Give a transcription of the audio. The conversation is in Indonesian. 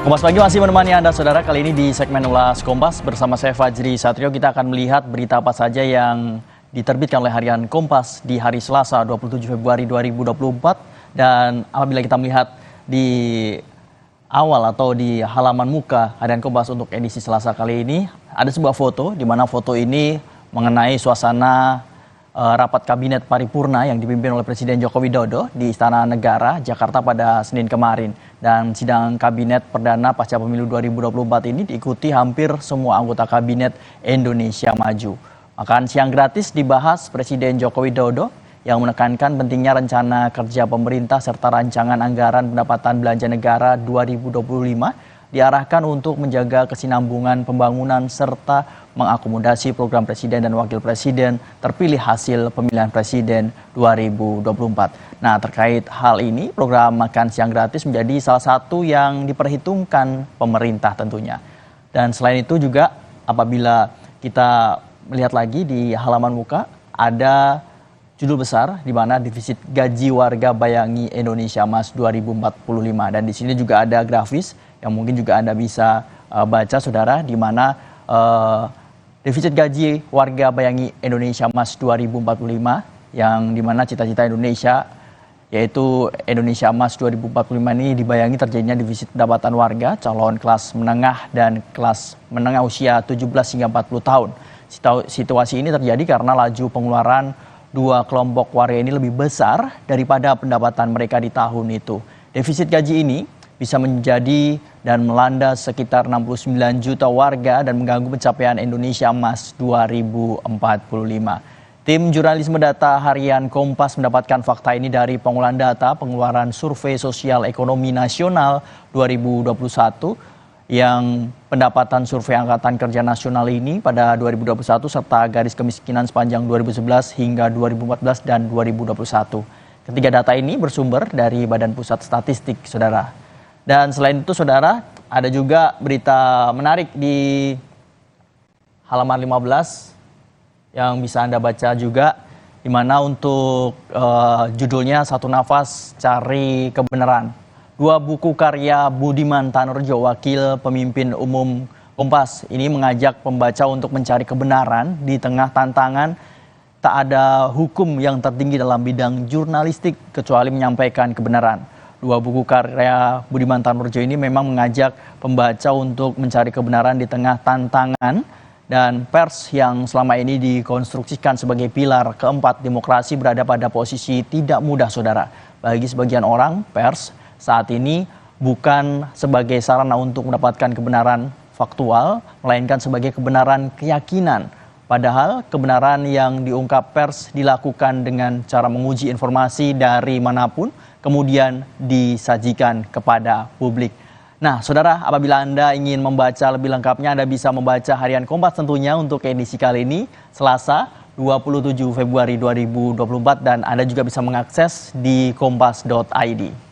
Kompas Pagi masih menemani Anda, Saudara. Kali ini di segmen Ulas Kompas bersama saya Fajri Satrio, kita akan melihat berita apa saja yang diterbitkan oleh harian Kompas di hari Selasa 27 Februari 2024. Dan apabila kita melihat di awal atau di halaman muka harian Kompas untuk edisi Selasa kali ini, ada sebuah foto di mana foto ini mengenai suasana rapat kabinet paripurna yang dipimpin oleh Presiden Joko Widodo di Istana Negara, Jakarta pada Senin kemarin. Dan sidang kabinet perdana pasca pemilu 2024 ini diikuti hampir semua anggota kabinet Indonesia Maju. Makan siang gratis dibahas Presiden Joko Widodo yang menekankan pentingnya rencana kerja pemerintah serta rancangan anggaran pendapatan belanja negara 2025 diarahkan untuk menjaga kesinambungan pembangunan serta mengakomodasi program Presiden dan Wakil Presiden terpilih hasil pemilihan Presiden 2024. Nah, terkait hal ini, program makan siang gratis menjadi salah satu yang diperhitungkan pemerintah tentunya. Dan selain itu juga apabila kita melihat lagi di halaman muka, ada judul besar di mana defisit gaji warga bayangi Indonesia Emas 2045. Dan di sini juga ada grafis yang mungkin juga Anda bisa baca, Saudara, di mana defisit gaji warga bayangi Indonesia Emas 2045 yang di mana cita-cita Indonesia yaitu Indonesia Emas 2045 ini dibayangi terjadinya defisit pendapatan warga calon kelas menengah dan kelas menengah usia 17 hingga 40 tahun. Situasi ini terjadi karena laju pengeluaran dua kelompok warga ini lebih besar daripada pendapatan mereka di tahun itu. Defisit gaji ini bisa menjadi dan melanda sekitar 69 juta warga dan mengganggu pencapaian Indonesia Emas 2045. Tim jurnalisme data harian Kompas mendapatkan fakta ini dari pengolahan data pengeluaran Survei Sosial Ekonomi Nasional 2021 yang pendapatan survei Angkatan Kerja Nasional ini pada 2021 serta garis kemiskinan sepanjang 2011 hingga 2014 dan 2021. Ketiga data ini bersumber dari Badan Pusat Statistik, Saudara. Dan selain itu, Saudara, ada juga berita menarik di halaman 15 yang bisa Anda baca juga, di mana untuk judulnya Satu Nafas Cari Kebenaran. Dua buku karya Budiman Tanurjo, Wakil Pemimpin Umum Kompas, ini mengajak pembaca untuk mencari kebenaran di tengah tantangan tak ada hukum yang tertinggi dalam bidang jurnalistik kecuali menyampaikan kebenaran. Dua buku karya Budiman Tanurjo ini memang mengajak pembaca untuk mencari kebenaran di tengah tantangan dan pers yang selama ini dikonstruksikan sebagai pilar keempat demokrasi berada pada posisi tidak mudah, Saudara. Bagi sebagian orang, pers saat ini bukan sebagai sarana untuk mendapatkan kebenaran faktual, melainkan sebagai kebenaran keyakinan. Padahal kebenaran yang diungkap pers dilakukan dengan cara menguji informasi dari manapun, kemudian disajikan kepada publik. Nah, Saudara, apabila Anda ingin membaca lebih lengkapnya, Anda bisa membaca harian Kompas tentunya untuk edisi kali ini, Selasa 27 Februari 2024, dan Anda juga bisa mengakses di kompas.id.